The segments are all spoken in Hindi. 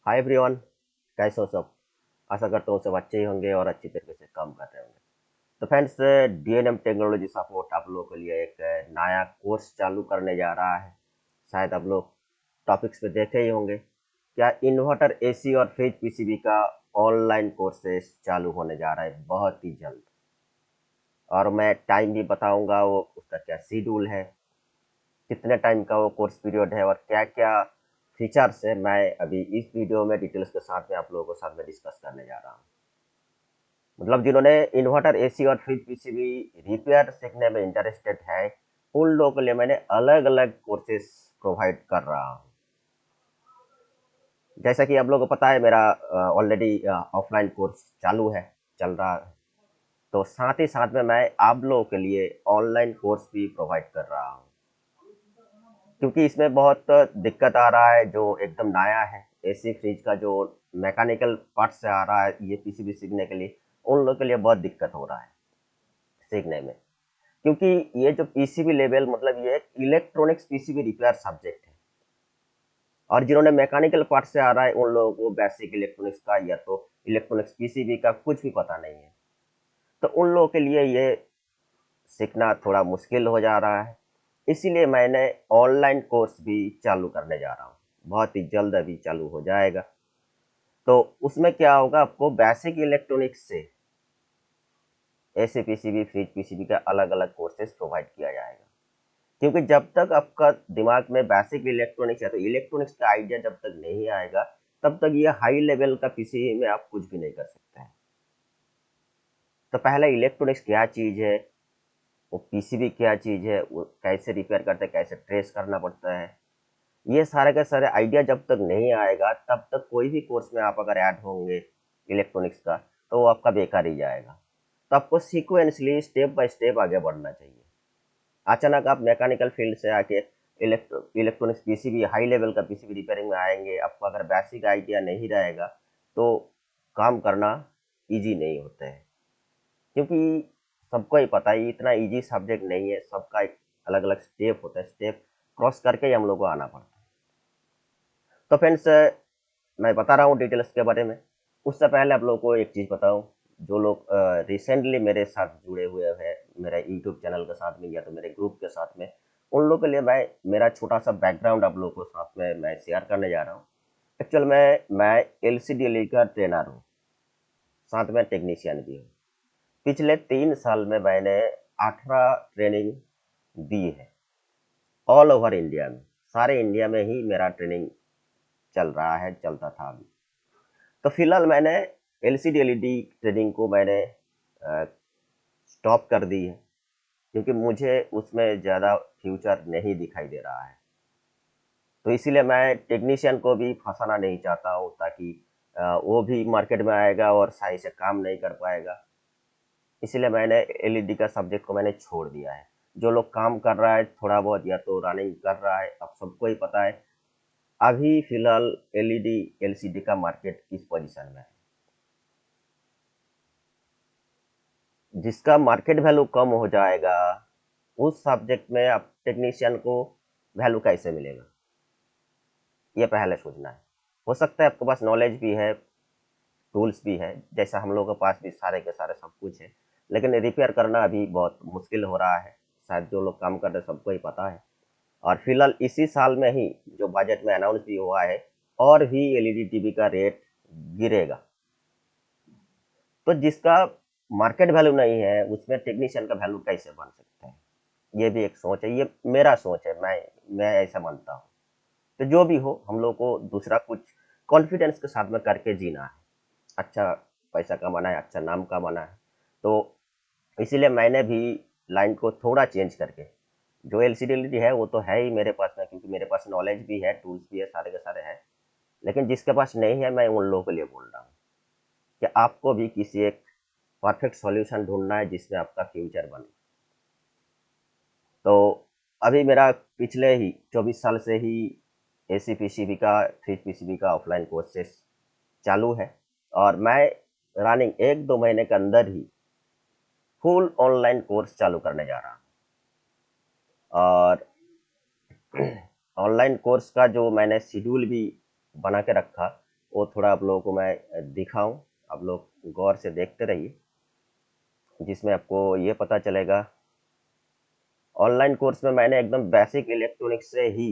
Hi everyone. कैसे हो सब? आशा करता हूँ सब अच्छे ही होंगे और अच्छी तरीके से काम कर रहे होंगे। तो फ्रेंड्स, डीएनएम टेक्नोलॉजी सपोर्ट आप लोगों के लिए एक नया कोर्स चालू करने जा रहा है। शायद आप लोग टॉपिक्स पे देखे ही होंगे। क्या इन्वर्टर एसी और फ्रिज पीसीबी का ऑनलाइन कोर्सेज चालू होने जा रहा है बहुत ही जल्द। और मैं टाइम भी बताऊंगा, वो उसका क्या शेड्यूल है, कितने टाइम का वो कोर्स पीरियड है और क्या क्या फीचर्स है। मैं अभी इस वीडियो में डिटेल्स के साथ में आप लोगों के साथ में डिस्कस करने जा रहा हूँ। मतलब जिन्होंने इन्वर्टर एसी और फ्रिज पीसीबी रिपेयर सीखने में इंटरेस्टेड है, उन लोगों के लिए मैंने अलग अलग कोर्सेज प्रोवाइड कर रहा हूँ। जैसा कि आप लोगों को पता है, मेरा ऑलरेडी ऑफलाइन कोर्स चालू है, चल रहा है। तो साथ ही साथ में मैं आप लोगों के लिए ऑनलाइन कोर्स भी प्रोवाइड कर रहा हूँ, क्योंकि इसमें बहुत दिक्कत आ रहा है जो एकदम नया है। एसी फ्रिज का जो मैकेनिकल पार्ट से आ रहा है ये पीसीबी सीखने के लिए, उन लोगों के लिए बहुत दिक्कत हो रहा है सीखने में। क्योंकि ये जो पीसीबी लेवल, मतलब ये एक इलेक्ट्रॉनिक्स पीसीबी रिपेयर सब्जेक्ट है। और जिन्होंने मैकेनिकल पार्ट से आ रहा है, उन लोगों को बेसिक इलेक्ट्रॉनिक्स का या तो इलेक्ट्रॉनिक्स पीसीबी का कुछ भी पता नहीं है। तो उन लोगों के लिए ये सीखना थोड़ा मुश्किल हो जा रहा है। इसीलिए मैंने ऑनलाइन कोर्स भी चालू करने जा रहा हूँ, बहुत ही जल्द अभी चालू हो जाएगा। तो उसमें क्या होगा, आपको बेसिक इलेक्ट्रॉनिक्स से एसी पीसीबी फ्रिज पीसीबी का अलग अलग कोर्सेज प्रोवाइड किया जाएगा। क्योंकि जब तक आपका दिमाग में बेसिक इलेक्ट्रॉनिक्स है, तो इलेक्ट्रॉनिक्स का आइडिया जब तक नहीं आएगा, तब तक ये हाई लेवल का पीसी में आप कुछ भी नहीं कर सकते हैं। तो पहले इलेक्ट्रॉनिक्स क्या चीज़ है, वो पीसीबी क्या चीज़ है, वो कैसे रिपेयर करते हैं, कैसे ट्रेस करना पड़ता है, ये सारे के सारे आइडिया जब तक नहीं आएगा, तब तक कोई भी कोर्स में आप अगर ऐड होंगे इलेक्ट्रॉनिक्स का, तो वो आपका बेकार ही जाएगा। तो आपको सीक्वेंसली स्टेप बाय स्टेप आगे बढ़ना चाहिए। अचानक आप मैकेनिकल फील्ड से आके इलेक्ट्रॉनिक्स पीसीबी, हाई लेवल का पीसीबी रिपेयरिंग में आएंगे, आपको अगर बेसिक आइडिया नहीं रहेगा तो काम करना इजी नहीं होता है। क्योंकि सबको ही पता है इतना इजी सब्जेक्ट नहीं है, सबका एक अलग अलग स्टेप होता है, स्टेप क्रॉस करके ही हम लोग को आना पड़ता है। तो फ्रेंड्स, मैं बता रहा हूँ डिटेल्स के बारे में। उससे पहले आप लोगों को एक चीज़ बताऊँ। जो लोग रिसेंटली मेरे साथ जुड़े हुए हैं, मेरे यूट्यूब चैनल के साथ में या तो मेरे ग्रुप के साथ में, उन लोगों के लिए मैं मेरा छोटा सा बैकग्राउंड आप लोगों को साथ में मैं शेयर करने जा रहा हूँ। एक्चुअल में मैं एलसीडी का ट्रेनर हूँ, साथ में टेक्नीशियन भी हूँ। पिछले 3 साल में मैंने 18 ट्रेनिंग दी है, ऑल ओवर इंडिया में। सारे इंडिया में ही मेरा ट्रेनिंग चल रहा है, चलता था अभी। तो फिलहाल मैंने एलसीडी एलईडी ट्रेडिंग को मैंने स्टॉप कर दी है, क्योंकि मुझे उसमें ज़्यादा फ्यूचर नहीं दिखाई दे रहा है। तो इसीलिए मैं टेक्नीशियन को भी फंसाना नहीं चाहता हूँ, ताकि वो भी मार्केट में आएगा और सही से काम नहीं कर पाएगा। इसीलिए मैंने एलईडी का सब्जेक्ट को मैंने छोड़ दिया है। जो लोग काम कर रहा है थोड़ा बहुत या तो रनिंग कर रहा है, अब सबको ही पता है अभी फिलहाल एलईडी एलसीडी का मार्केट किस पोजीशन में है। जिसका मार्केट वैल्यू कम हो जाएगा, उस सब्जेक्ट में आप टेक्नीशियन को वैल्यू कैसे मिलेगा, ये पहले सोचना है। हो सकता है आपके पास नॉलेज भी है, टूल्स भी है, जैसा हम लोगों के पास भी सारे के सारे सब कुछ है, लेकिन रिपेयर करना अभी बहुत मुश्किल हो रहा है। शायद जो लोग काम कर रहे हैं सबको ही पता है। और फिलहाल इसी साल में ही जो बजट में अनाउंस भी हुआ है, और भी एलईडी टीवी का रेट गिरेगा। तो जिसका मार्केट वैल्यू नहीं है, उसमें टेक्नीशियन का वैल्यू कैसे बन सकता है, ये भी एक सोच है। ये मेरा सोच है, मैं ऐसा मानता हूँ। तो जो भी हो, हम लोग को दूसरा कुछ कॉन्फिडेंस के साथ में करके जीना है, अच्छा पैसा कमाना है, अच्छा नाम कमाना है। तो इसीलिए मैंने भी लाइन को थोड़ा चेंज करके, जो एलसीडी है वो तो है ही मेरे पास में, क्योंकि मेरे पास नॉलेज भी है, टूल्स भी है, सारे के सारे हैं। लेकिन जिसके पास नहीं है, मैं उन लोगों के लिए बोल रहा हूँ कि आपको भी किसी एक परफेक्ट सॉल्यूशन ढूंढना है जिसमें आपका फ्यूचर बने। तो अभी मेरा पिछले ही 24 साल से ही एसी पीसीबी का, फ्रिज पीसीबी का ऑफलाइन कोर्सेस चालू है। और मैं रनिंग 1-2 महीने के अंदर ही फुल ऑनलाइन कोर्स चालू करने जा रहा हूँ। और ऑनलाइन कोर्स का जो मैंने शेड्यूल भी बना के रखा, वो थोड़ा आप लोगों को मैं दिखाऊं, आप लोग गौर से देखते रहिए, जिसमें आपको ये पता चलेगा। ऑनलाइन कोर्स में मैंने एकदम बेसिक इलेक्ट्रॉनिक्स से ही,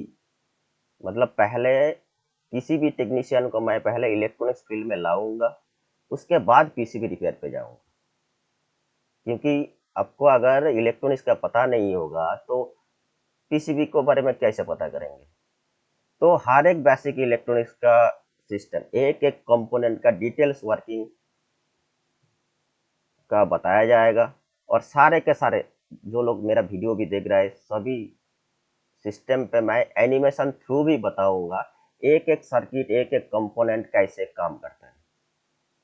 मतलब पहले किसी भी टेक्नीशियन को मैं पहले इलेक्ट्रॉनिक्स फील्ड में लाऊंगा, उसके बाद पीसीबी रिपेयर पे जाऊंगा। क्योंकि आपको अगर इलेक्ट्रॉनिक्स का पता नहीं होगा तो पीसीबी के बारे में कैसे पता करेंगे। तो हर एक बेसिक इलेक्ट्रॉनिक्स का सिस्टम, एक एक कंपोनेंट का डिटेल्स वर्किंग का बताया जाएगा। और सारे के सारे जो लोग मेरा वीडियो भी देख रहे हैं, सभी सिस्टम पे मैं एनिमेशन थ्रू भी बताऊंगा, एक एक सर्किट, एक एक कंपोनेंट कैसे काम करता है।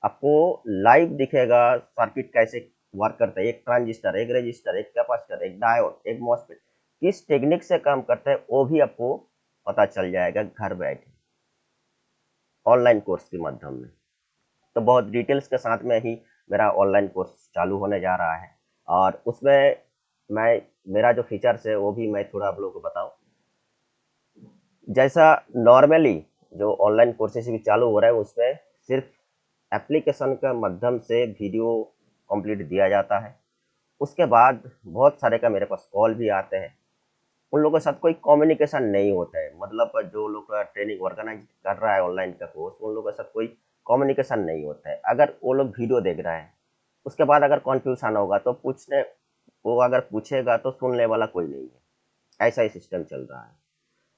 आपको लाइव दिखेगा सर्किट कैसे वर्क करता है, एक ट्रांजिस्टर, एक रेजिस्टर, एक कैपेसिटर, एक डायोड, एक मॉसफेट किस टेक्निक से काम करता है, वो भी आपको पता चल जाएगा घर बैठे ऑनलाइन कोर्स के माध्यम में। तो बहुत डिटेल्स के साथ में ही मेरा ऑनलाइन कोर्स चालू होने जा रहा है। और उसमें मैं, मेरा जो फीचर्स है वो भी मैं थोड़ा आप लोगों को बताऊं। जैसा नॉर्मली जो ऑनलाइन कोर्सेज भी चालू हो रहा है, उसमें सिर्फ एप्लीकेशन के माध्यम से वीडियो कंप्लीट दिया जाता है। उसके बाद बहुत सारे का मेरे पास कॉल भी आते हैं, उन लोगों के साथ कोई कम्युनिकेशन नहीं होता है। मतलब जो लोग का ट्रेनिंग ऑर्गेनाइज कर रहा है ऑनलाइन का कोर्स, उन लोगों के साथ कोई कम्युनिकेशन नहीं होता है। अगर वो लोग वीडियो देख रहे हैं, उसके बाद अगर कन्फ्यूजन होगा तो पूछने, वो अगर पूछेगा तो सुनने वाला कोई नहीं है। ऐसा ही सिस्टम चल रहा है।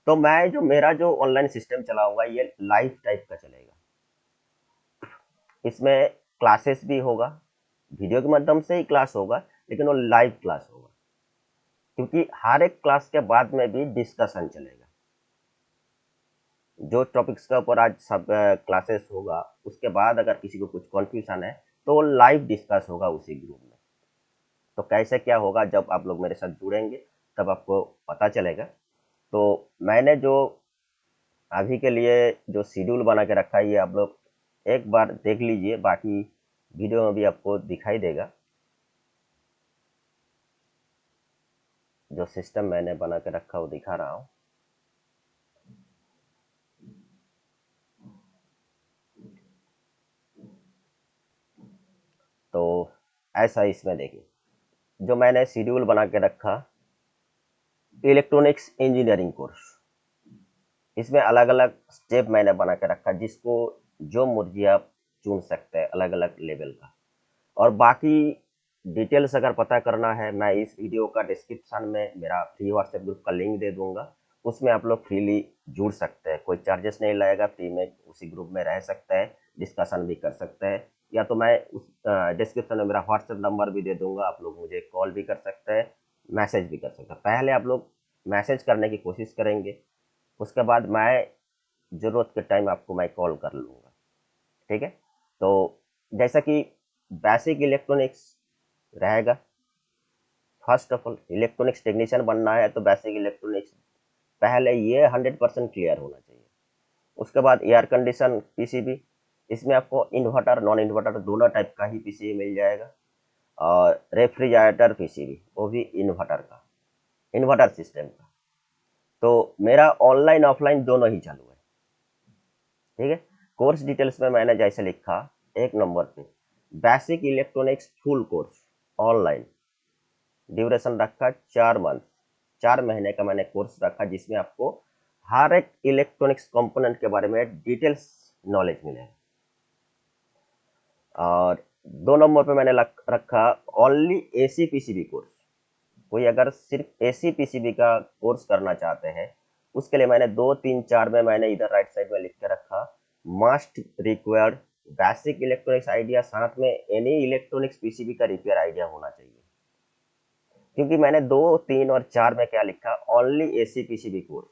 तो मैं जो मेरा जो ऑनलाइन सिस्टम चलाऊंगा, ये लाइव टाइप का चलेगा। इसमें क्लासेस भी होगा, वीडियो के माध्यम से ही क्लास होगा, लेकिन वो लाइव क्लास होगा। क्योंकि हर एक क्लास के बाद में भी डिस्कशन चलेगा। जो टॉपिक्स के ऊपर आज सब क्लासेस होगा, उसके बाद अगर किसी को कुछ कंफ्यूजन है तो वो लाइव डिस्कस होगा उसी ग्रुप में। तो कैसे क्या होगा, जब आप लोग मेरे साथ जुड़ेंगे तब आपको पता चलेगा। तो मैंने जो अभी के लिए जो शेड्यूल बना के रखा है, ये आप लोग एक बार देख लीजिए, बाकी वीडियो में भी आपको दिखाई देगा। जो सिस्टम मैंने बना के रखा वो दिखा रहा हूँ। तो ऐसा इसमें देखिए, जो मैंने शेड्यूल बना के रखा, इलेक्ट्रॉनिक्स इंजीनियरिंग कोर्स, इसमें अलग अलग स्टेप मैंने बना के रखा, जिसको जो मर्जी आप चुन सकते हैं अलग अलग लेवल का। और बाकी डिटेल्स अगर पता करना है, मैं इस वीडियो का डिस्क्रिप्शन में मेरा फ्री व्हाट्सएप ग्रुप का लिंक दे दूंगा। उसमें आप लोग फ्रीली जुड़ सकते हैं, कोई चार्जेस नहीं लगेगा, फ्री में उसी ग्रुप में रह सकते हैं, डिस्कशन भी कर सकते हैं। या तो मैं उस डिस्क्रिप्शन में मेरा व्हाट्सएप नंबर भी दे दूंगा, आप लोग मुझे कॉल भी कर सकते हैं, मैसेज भी कर सकते हैं। पहले आप लोग मैसेज करने की कोशिश करेंगे, उसके बाद मैं ज़रूरत के टाइम आपको मैं कॉल कर लूँगा। ठीक है। तो जैसा कि बेसिक इलेक्ट्रॉनिक्स रहेगा, first of all electronics technician बनना है तो बेसिक इलेक्ट्रॉनिक्स पहले ये 100% क्लियर होना चाहिए। उसके बाद एयर कंडीशन पीसीबी, इसमें आपको इन्वर्टर नॉन इन्वर्टर दोनों टाइप का ही पीसीबी मिल जाएगा। और रेफ्रिजरेटर पीसीबी, वो भी इन्वर्टर का, इन्वर्टर सिस्टम का। तो मेरा ऑनलाइन ऑफलाइन दोनों ही चालू है। ठीक है। कोर्स डिटेल्स में मैंने जैसे लिखा, एक नंबर पे basic electronics full course online, duration रखा 4 मंथ, 4 महीने का मैंने कोर्स रखा, जिसमें आपको हर एक इलेक्ट्रॉनिक्स कंपोनेंट के बारे में डिटेल्स नॉलेज मिलेगा। और 2 नंबर पे मैंने रखा ओनली एसी पीसीबी कोर्स। कोई अगर सिर्फ एसी पीसीबी का कोर्स करना चाहते हैं, उसके लिए मैंने 2 3 4 में मैंने इधर राइट साइड में लिख के रखा, must required basic electronics idea, साथ में एनी इलेक्ट्रॉनिक्स पीसीबी का रिपेयर आइडिया होना चाहिए। क्योंकि मैंने 2 3 और 4 में क्या लिखा, ओनली एसी पीसीबी कोर्स,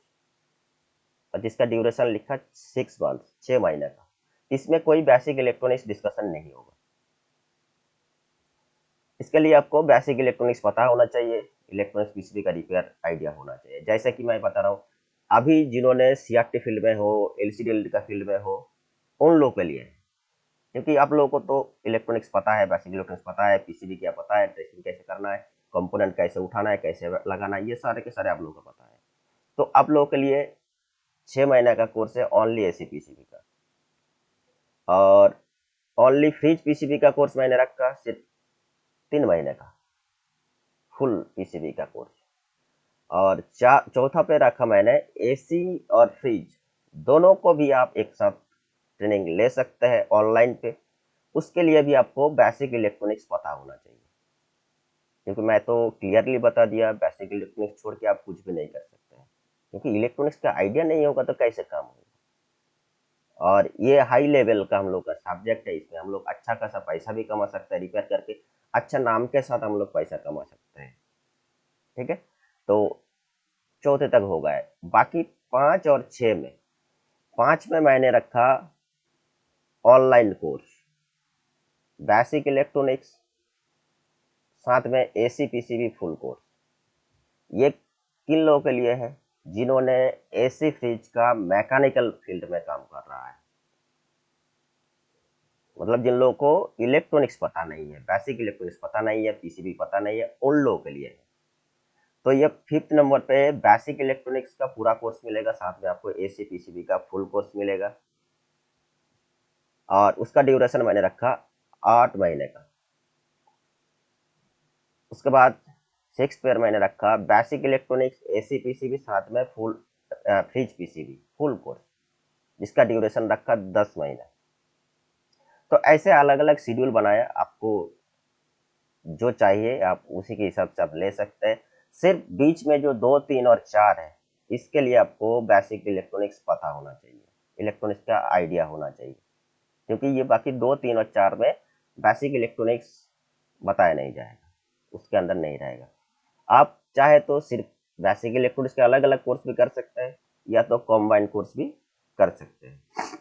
और जिसका ड्यूरेशन लिखा 6 मंथ, 6 महीने का। इसमें कोई बेसिक इलेक्ट्रॉनिक्स डिस्कशन नहीं होगा। इसके लिए आपको बेसिक इलेक्ट्रॉनिक्स पता होना चाहिए, इलेक्ट्रॉनिक्स पीसीबी का रिपेयर आइडिया होना चाहिए। जैसे कि मैं बता रहा हूँ, अभी जिन्होंने सीआरटी फील्ड में हो, एलसीडी एलईडी का फील्ड में हो, उन लोगों के लिए है। क्योंकि आप लोगों को तो इलेक्ट्रॉनिक्स पता है, बेसिक इलेक्ट्रॉनिक्स पता है, पीसीबी क्या पता है, टेस्टिंग कैसे करना है, कंपोनेंट कैसे उठाना है, कैसे लगाना है, ये सारे के सारे आप लोगों को पता है। तो आप लोगों के लिए 6 महीने का कोर्स है ओनली एसी पीसीबी का। और ओनली फ्रिज पीसीबी का कोर्स मैंने रखा सिर्फ 3 महीने का फुल पीसीबी का कोर्स। और चौथा पे रखा मैंने एसी और फ्रिज दोनों को भी आप एक साथ ट्रेनिंग ले सकते हैं ऑनलाइन पे। उसके लिए भी आपको बेसिक इलेक्ट्रॉनिक्स पता होना चाहिए, क्योंकि मैं तो क्लियरली बता दिया बेसिक इलेक्ट्रॉनिक्स छोड़ के आप कुछ भी नहीं कर सकते हैं, क्योंकि इलेक्ट्रॉनिक्स का आइडिया नहीं होगा तो कैसे काम होगा। और ये हाई लेवल का हम लोग का सब्जेक्ट है, इसमें हम लोग अच्छा खासा पैसा भी कमा सकते हैं रिपेयर करके, अच्छा नाम के साथ हम लोग पैसा कमा सकते हैं। ठीक है, तो चौथे तक हो गए। बाकी 5 और 6 में, 5 में मैंने रखा ऑनलाइन कोर्स बेसिक इलेक्ट्रॉनिक्स, साथ में एसी पीसीबी फुल कोर्स। ये किन लोगों के लिए है? जिन्होंने एसी फ्रिज का मैकेनिकल फील्ड में काम कर रहा है, मतलब जिन लोगों को इलेक्ट्रॉनिक्स पता नहीं है, बेसिक इलेक्ट्रॉनिक्स पता नहीं है, पीसीबी पता नहीं है, उन लोगों के लिए है। तो ये 5th नंबर पे बेसिक इलेक्ट्रॉनिक्स का पूरा कोर्स मिलेगा, साथ में आपको एसी पीसीबी का फुल कोर्स मिलेगा। और उसका ड्यूरेशन मैंने रखा 8 महीने का। उसके बाद 6th पे मैंने रखा बेसिक इलेक्ट्रॉनिक्स एसी पीसीबी साथ में full fridge PCB full course, जिसका ड्यूरेशन रखा 10 महीना। तो ऐसे अलग अलग शेड्यूल बनाया, आपको जो चाहिए आप उसी के हिसाब से आप ले सकते हैं। सिर्फ बीच में जो 2, 3 और 4 है, इसके लिए आपको बेसिक इलेक्ट्रॉनिक्स पता होना चाहिए, इलेक्ट्रॉनिक्स का आइडिया होना चाहिए, क्योंकि ये बाकी 2, 3 और 4 में बेसिक इलेक्ट्रॉनिक्स बताया नहीं जाएगा, उसके अंदर नहीं रहेगा। आप चाहे तो सिर्फ बेसिक इलेक्ट्रॉनिक्स के अलग अलग कोर्स भी कर सकते हैं, या तो कॉम्बाइंड कोर्स भी कर सकते हैं।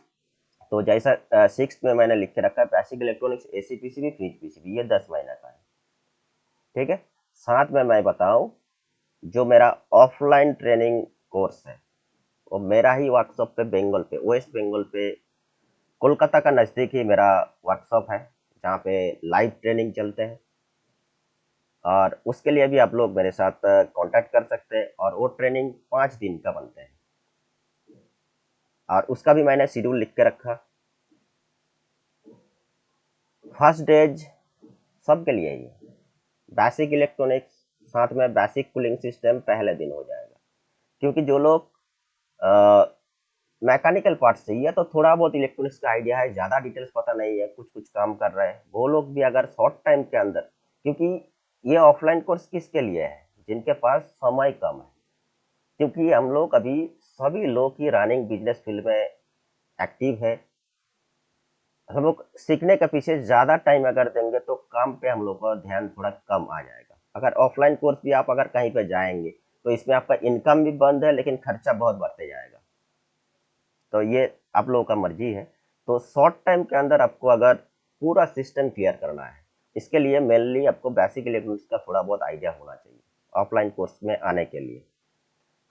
तो जैसा 6th में मैंने लिख के रखा है basic electronics AC PCB fridge PCB, ये 10 महीने का है। ठीक है, साथ में मैं बताऊं, जो मेरा ऑफलाइन ट्रेनिंग कोर्स है वो मेरा ही वर्कशॉप पे बंगाल पे, वेस्ट बंगाल पे, कोलकाता का नज़दीक ही मेरा वर्कशॉप है, जहाँ पे लाइव ट्रेनिंग चलते हैं। और उसके लिए भी आप लोग मेरे साथ कांटेक्ट कर सकते हैं, और वो ट्रेनिंग 5 दिन का बनते हैं। और उसका भी मैंने शेड्यूल लिख के रखा। फर्स्ट डेज सबके लिए ही है, बेसिक इलेक्ट्रॉनिक्स साथ में बेसिक कूलिंग सिस्टम पहले दिन हो जाएगा, क्योंकि जो लोग मैकेनिकल पार्ट से या तो थोड़ा बहुत इलेक्ट्रॉनिक्स का आइडिया है, ज़्यादा डिटेल्स पता नहीं है, कुछ कुछ काम कर रहे हैं, वो लोग भी अगर शॉर्ट टाइम के अंदर, क्योंकि ये ऑफलाइन कोर्स किसके लिए है? जिनके पास समय कम है, क्योंकि हम लोग अभी सभी लोग ही रनिंग बिजनेस फील्ड में एक्टिव है। हम लोग सीखने के पीछे ज़्यादा टाइम अगर देंगे तो काम पे हम लोग का ध्यान थोड़ा कम आ जाएगा। अगर ऑफलाइन कोर्स भी आप अगर कहीं पे जाएंगे तो इसमें आपका इनकम भी बंद है, लेकिन खर्चा बहुत बढ़ते जाएगा। तो ये आप लोगों का मर्जी है। तो शॉर्ट टाइम के अंदर आपको अगर पूरा सिस्टम क्लियर करना है, इसके लिए मेनली आपको बेसिक इलेक्ट्रॉनिक्स का थोड़ा बहुत आइडिया होना चाहिए ऑफलाइन कोर्स में आने के लिए।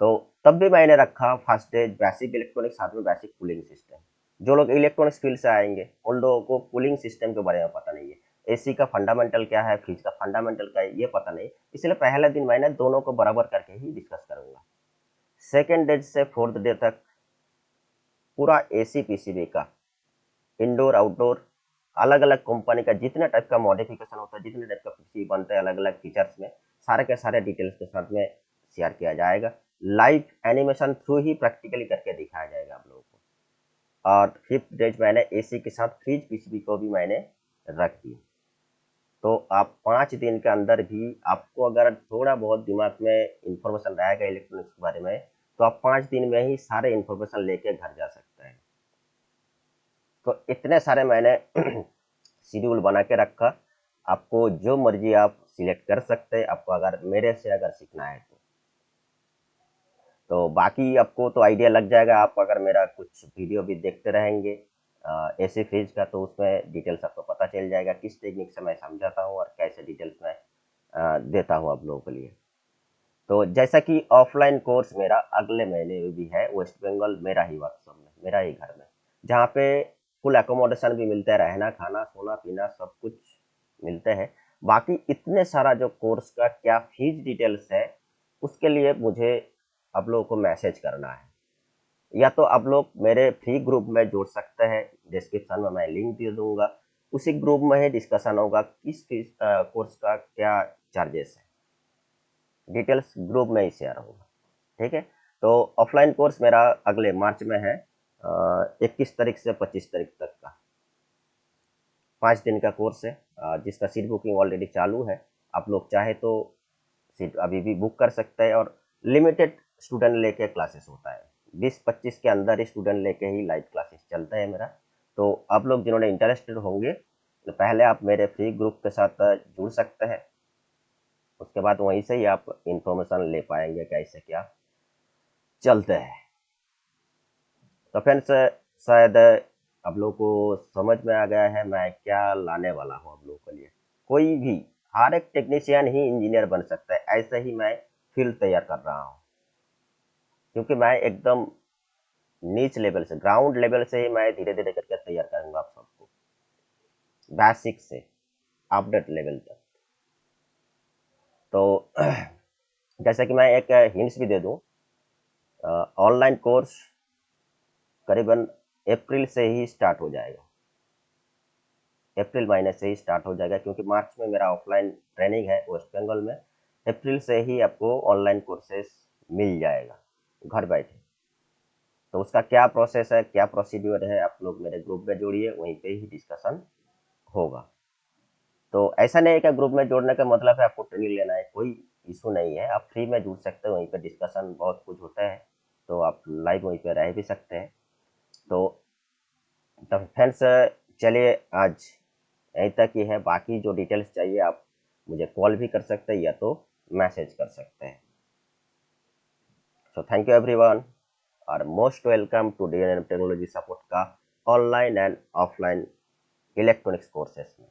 तो तब भी मैंने रखा फर्स्ट डे बेसिक इलेक्ट्रॉनिक्स साथ में बेसिक कूलिंग सिस्टम। जो लोग इलेक्ट्रॉनिक्स फील्ड से आएंगे उन लोगों को कूलिंग सिस्टम के बारे में पता नहीं है, एसी का फंडामेंटल क्या है, फ्रिज का फंडामेंटल क्या है, ये पता नहीं, इसलिए पहले दिन मैंने दोनों को बराबर करके ही डिस्कस करूंगा। सेकेंड डे से 4th डे तक पूरा एसी पीसीबी का इंडोर आउटडोर अलग अलग कंपनी का जितने टाइप का मॉडिफिकेशन होता है, जितने टाइप का पीसी बनते हैं अलग अलग फीचर्स में, सारे के सारे डिटेल्स के साथ में शेयर किया जाएगा। लाइव एनिमेशन थ्रू ही प्रैक्टिकली करके दिखाया जाएगा आप लोगों को। और 5th डे मैंने एसी के साथ फ्रिज पीसीबी को भी मैंने रख दी। तो आप 5 दिन के अंदर भी आपको अगर थोड़ा बहुत दिमाग में इंफॉर्मेशन रहेगा इलेक्ट्रॉनिक्स के बारे में, तो आप 5 दिन में ही सारे इंफॉर्मेशन लेके घर जा सकते हैं। तो इतने सारे मैंने शेड्यूल बना के रखा, आपको जो मर्जी आप सिलेक्ट कर सकते हैं, आपको अगर मेरे से अगर सीखना है तो बाकी आपको तो आइडिया लग जाएगा। आप अगर मेरा कुछ वीडियो भी देखते रहेंगे एसी फ्रिज का, तो उसमें डिटेल्स आपको पता चल जाएगा किस टेक्निक से मैं समझाता हूँ और कैसे डिटेल्स में देता हूँ आप लोगों के लिए। तो जैसा कि ऑफलाइन कोर्स मेरा अगले महीने में भी है वेस्ट बंगाल, मेरा ही वर्कशॉप में, मेरा ही घर में, जहाँ पे फुल एकोमोडेशन भी मिलता है, रहना खाना सोना पीना सब कुछ मिलते हैं। बाकी इतने सारा जो कोर्स का क्या फीस डिटेल्स है, उसके लिए मुझे आप लोगों को मैसेज करना है, या तो आप लोग मेरे फ्री ग्रुप में जुड़ सकते हैं, डिस्क्रिप्शन में मैं लिंक दे दूंगा। उसी ग्रुप में ही डिस्कशन होगा किस किस कोर्स का क्या चार्जेस है, डिटेल्स ग्रुप में ही शेयर होगा। ठीक है, तो ऑफलाइन कोर्स मेरा अगले मार्च में है, 21 तारीख से 25 तारीख तक का 5 दिन का कोर्स है, जिसका सीट बुकिंग ऑलरेडी चालू है। आप लोग चाहे तो सीट अभी भी बुक कर सकते हैं, और लिमिटेड स्टूडेंट लेके क्लासेस होता है, 20-25 के अंदर ही स्टूडेंट लेके ही लाइव क्लासेस चलता है मेरा। तो आप लोग जिन्होंने इंटरेस्टेड होंगे तो पहले आप मेरे फ्री ग्रुप के साथ जुड़ सकते हैं, उसके बाद वहीं से ही आप इंफॉर्मेशन ले पाएंगे कैसे क्या चलते हैं। तो फ्रेंड्स, शायद आप लोगों को समझ में आ गया है मैं क्या लाने वाला हूँ आप लोगों के लिए। कोई भी, हर एक टेक्नीशियन ही इंजीनियर बन सकता है, ऐसे ही मैं फील्ड तैयार कर रहा हूँ, क्योंकि मैं एकदम नीच लेवल से, ग्राउंड लेवल से ही मैं धीरे धीरे करके तैयार करूंगा आप सबको, बेसिक से अपडेट लेवल तक। तो जैसा कि मैं एक हिंट्स भी दे दूं, ऑनलाइन कोर्स करीबन अप्रैल से ही स्टार्ट हो जाएगा, अप्रैल महीने से ही स्टार्ट हो जाएगा, क्योंकि मार्च में मेरा ऑफलाइन ट्रेनिंग है वेस्ट बंगाल में। अप्रैल से ही आपको ऑनलाइन कोर्सेस मिल जाएगा घर बैठे। तो उसका क्या प्रोसेस है, क्या प्रोसीड्यूर है, आप लोग मेरे ग्रुप में जोड़िए, वहीं पे ही डिस्कशन होगा। तो ऐसा नहीं है कि ग्रुप में जोड़ने का मतलब है आपको ट्रेनिंग लेना है, कोई इशू नहीं है, आप फ्री में जुड़ सकते हो, वहीं पे डिस्कशन बहुत कुछ होता है, तो आप लाइव वहीं पे रह भी सकते हैं। तो तब फ्रेंड्स, चलिए आज यहीं तक ही है, बाकी जो डिटेल्स चाहिए आप मुझे कॉल भी कर सकते हैं या तो मैसेज कर सकते हैं। सो थैंक यू एवरीवन, और most welcome to DNM technology support का online and offline electronics courses में।